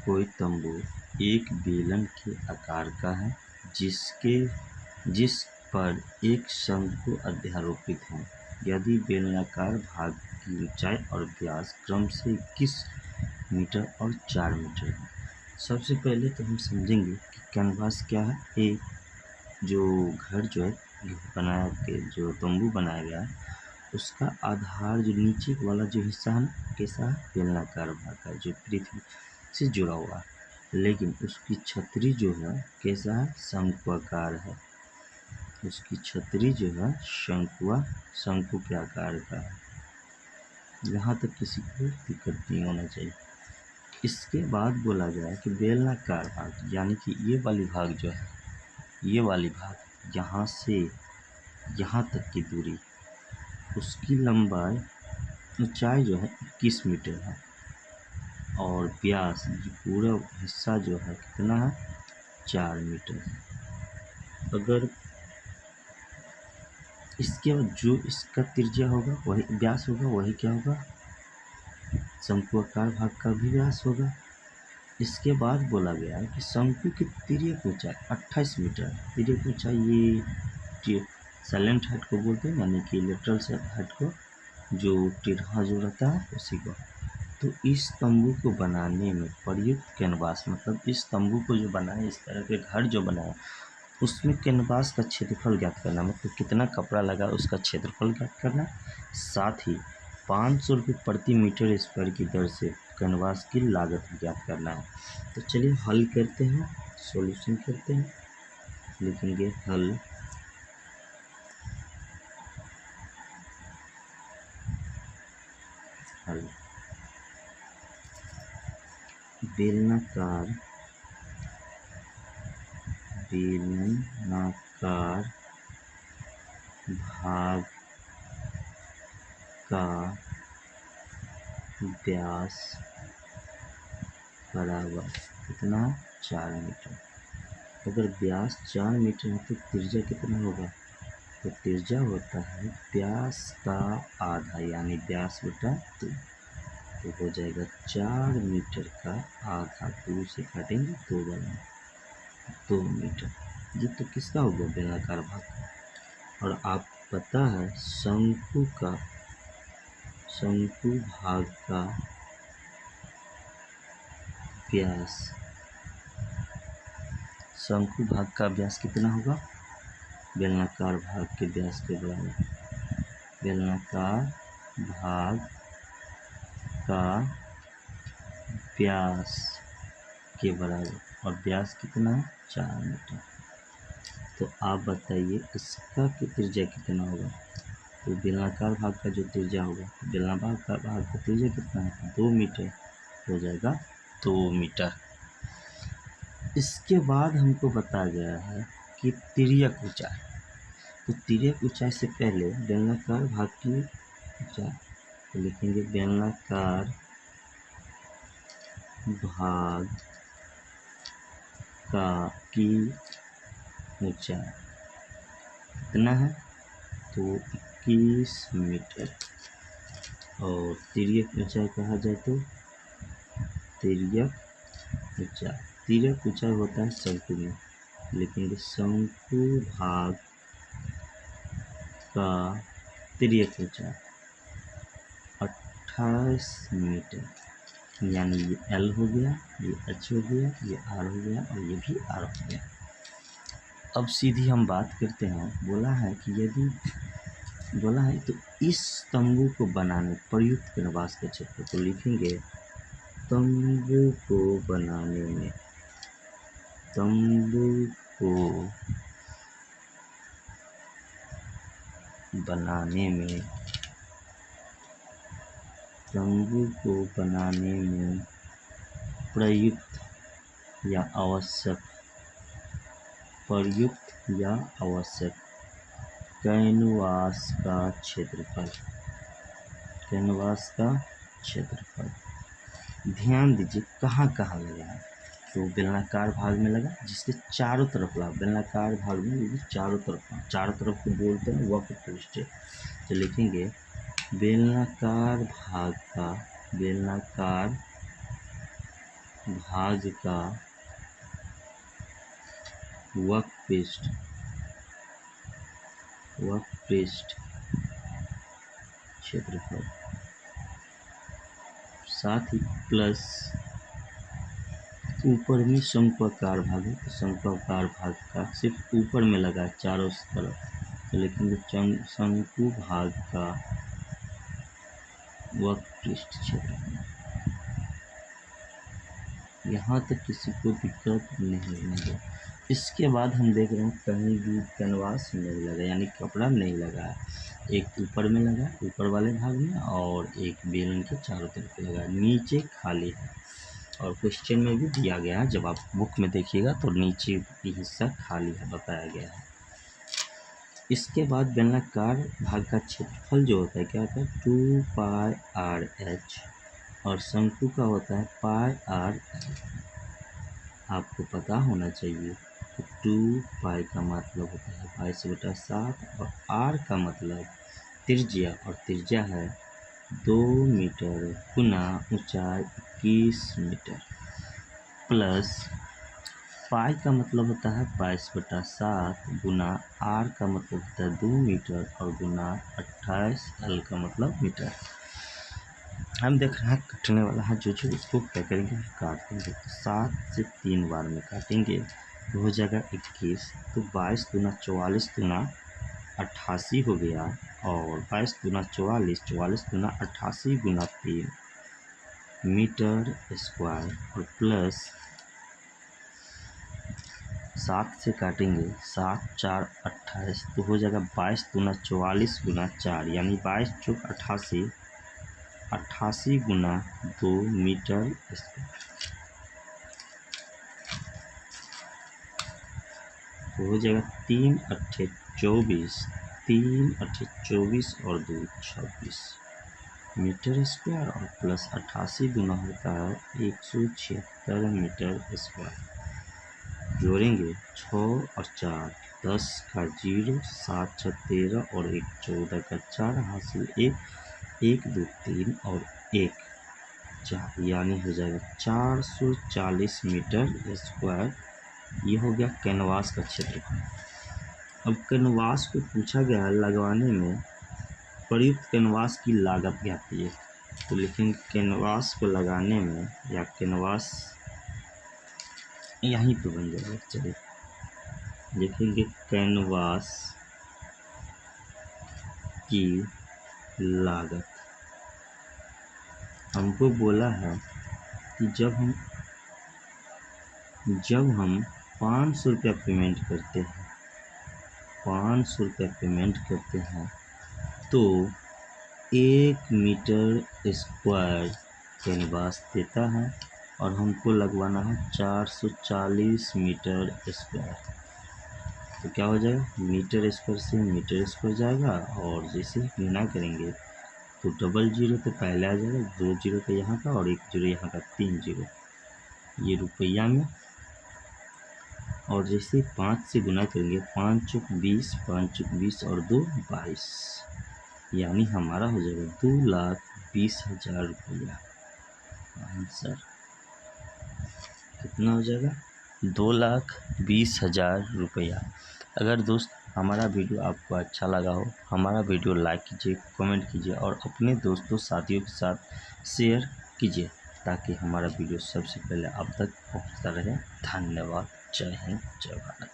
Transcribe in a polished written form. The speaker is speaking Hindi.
कोई तंबू एक बेलन के आकार का है जिस पर एक शंकु अध्यारोपित है। यदि बेलनाकार भाग की ऊंचाई और व्यास क्रम से 21 मीटर और 4 मीटर है। सबसे पहले तो हम समझेंगे कि कैनवास क्या है। एक जो घर जो है बनाया के जो तंबू बनाया गया है उसका आधार जो नीचे वाला जो हिस्सा है ना कैसा है, बेलनाकार भाग का जो पृथ्वी से जुड़ा हुआ है, लेकिन उसकी छतरी जो है कैसा है, शंक्वाकार है। उसकी छतरी जो है शंकु के आकार का है। यहाँ तक किसी को दिक्कत नहीं होना चाहिए। इसके बाद बोला गया कि बेलनाकार भाग यानी कि ये वाली भाग जो है, ये वाली भाग यहाँ से यहाँ तक की दूरी, उसकी लंबाई ऊंचाई जो है 21 मीटर है और व्यास ये पूरा हिस्सा जो है कितना है, 4 मीटर है। अगर इसके बाद जो इसका त्रिज्या होगा वही व्यास होगा, वही क्या होगा, शंक्वाकार भाग का भी व्यास होगा। इसके बाद बोला गया है कि शंकु की तिर्यक ऊंचाई 28 मीटर है। तिर्यक ऊंचाई ये साइलेंट हाइट को बोलते हैं, यानी कि लेटरल हाइट को, जो टेढ़ा जो रहता है उसी को। तो इस तंबू को बनाने में प्रयुक्त कैनवास, मतलब इस तंबू को जो बनाए, इस तरह के घर जो बनाए, उसमें कैनवास का क्षेत्रफल ज्ञात करना, मतलब कितना कपड़ा लगा उसका क्षेत्रफल ज्ञात करना। साथ ही 500 रुपये प्रति मीटर स्क्वायर की दर से कैनवास की लागत ज्ञात करना है। तो चलिए हल करते हैं, सॉल्यूशन करते हैं। लिखेंगे हल बेलनाकार भाग का व्यास बराबर कितना, 4 मीटर। अगर व्यास 4 मीटर है तो त्रिज्या कितना होगा, तो त्रिज्या होता है व्यास का आधा, यानी व्यास बटा 2। तो हो जाएगा 4 मीटर का आधा, 2 से काटेंगे 2 बना 2 मीटर। ये तो किसका होगा, बेलनाकार भाग का। और आप पता है शंकु भाग का व्यास, शंकु भाग का व्यास कितना होगा, बेलनाकार भाग के व्यास के बराबर। बेलनाकार भाग का व्यास के बराबर, और व्यास कितना है, 4 मीटर। तो आप बताइए इसका त्रिज्या कितना होगा। तो बेलनाकार भाग का जो त्रिज्या होगा, बेलनाकार भाग का त्रिज्या कितना है, 2 मीटर, हो जाएगा 2 मीटर। इसके बाद हमको बताया गया है कि तिर्यक ऊंचाई। तो तिर्यक ऊंचाई से पहले बेलनाकार भाग की ऊंचाई, तो लिखेंगे बेलनाकार भाग की ऊंचाई कितना है, तो 21 मीटर। और तिर्यक ऊंचाई कहा जाए तो तिर्यक ऊंचाई होता है शंकु में, लेकिन शंकु भाग का तिर्यक ऊंचाई 28 मीटर, यानी ये L हो गया, ये H हो गया, ये R हो गया और ये भी R हो गया। अब सीधी हम बात करते हैं। बोला है तो इस तंबू को बनाने प्रयुक्त कैनवास का क्षेत्र, तो लिखेंगे तंबू को बनाने में प्रयुक्त या आवश्यक कैनवास का क्षेत्रफल। ध्यान दीजिए कहाँ कहाँ लगा है। तो बेलनाकार भाग में लगा, जिसके चारों तरफ लगा। बेलनाकार भाग में ये चारों तरफ को बोलते हैं वक्र पृष्ठ। तो लिखेंगे बेलनाकार भाग का वक्रपृष्ठ क्षेत्रफल, साथ ही प्लस ऊपर में शंक्वाकार भाग है, तो शंक्वाकार भाग का सिर्फ ऊपर में लगा चारों तरफ, तो लिखेंगे शंकु भाग का वक्रपृष्ठ क्षेत्रफल। यहाँ तक किसी को दिक्कत नहीं होगी। इसके बाद हम देख रहे हैं कहीं भी कैनवास नहीं लगा, यानी कपड़ा नहीं लगा, एक ऊपर में लगा ऊपर वाले भाग में और एक बेलन के चारों तरफ लगा, नीचे खाली है। और क्वेश्चन में भी दिया गया है, जब आप बुक में देखिएगा तो नीचे की हिस्सा खाली है बताया गया है। इसके बाद बेलनाकार भाग का क्षेत्रफल जो होता है क्या होता है 2πr/h और शंकु का होता है πr/l। आपको पता होना चाहिए कि 2π का मतलब होता है 22/7 और r का मतलब त्रिज्या, और त्रिज्या है 2 मीटर गुना ऊंचाई 21 मीटर, प्लस पाई का मतलब होता है 22/7 गुना r का मतलब होता है 2 मीटर और गुना 28 l का मतलब मीटर। हम देख रहे हैं कटने वाला है जो इसको क्या करेंगे काट देंगे, तो 7 से 3 बार में काटेंगे तो हो जाएगा 21, तो 22 दूना 44 दूना 88 हो गया, और 22 दूना 44, 44 दूना 88 गुना 3 मीटर स्क्वायर, और प्लस 7 से काटेंगे 7 4 28, तो हो जाएगा 22 दूना 44 गुना 4, यानी 22 चौक 88, 88 गुना 2 मीटर स्क्वायर, तो हो जाएगा 3 अट्ठे 24, 3 अट्ठे 24 और 2 26 मीटर स्क्वायर, और प्लस 88 गुना होता है 176 मीटर स्क्वायर। जोड़ेंगे 6 और 4 10 का 0, 7 6 13 और 1 14 का 4, हासिल 1 1 2 3 और 1 4, यानी हो जाएगा 440 मीटर स्क्वायर। ये हो गया कैनवास का क्षेत्रफल। अब कैनवास को पूछा गया है लगवाने में प्रयुक्त कैनवास की लागत क्या आती है, तो लिखेंगे कैनवास को लगाने में, या कैनवास यहीं पे बन जाएगा, चलिए लिखेंगे कैनवास की लागत। हमको बोला है कि जब हम 500 रुपया पेमेंट करते हैं, 500 रुपया पेमेंट करते हैं तो 1 मीटर स्क्वायर कैनवास देता है, और हमको लगवाना है 440 मीटर स्क्वायर, तो क्या हो जाएगा मीटर स्क्वायर से मीटर स्क्वायर जाएगा, और जैसे गुना करेंगे तो डबल जीरो तो पहले आ जाएगा, 2 जीरो तो यहाँ का और 1 जीरो यहाँ का, 3 जीरो, ये रुपया में, और जैसे 5 से गुना करेंगे 5 चौक 20, 5 चौक 20 और 2 22, यानी हमारा हो जाएगा 2,20,000 रुपया। आंसर कितना हो जाएगा 2,20,000 रुपया। अगर दोस्त हमारा वीडियो आपको अच्छा लगा हो, हमारा वीडियो लाइक कीजिए, कमेंट कीजिए और अपने दोस्तों साथियों के साथ शेयर कीजिए, ताकि हमारा वीडियो सबसे पहले आप तक पहुंचता रहे। धन्यवाद। जय हिंद, जय भारत।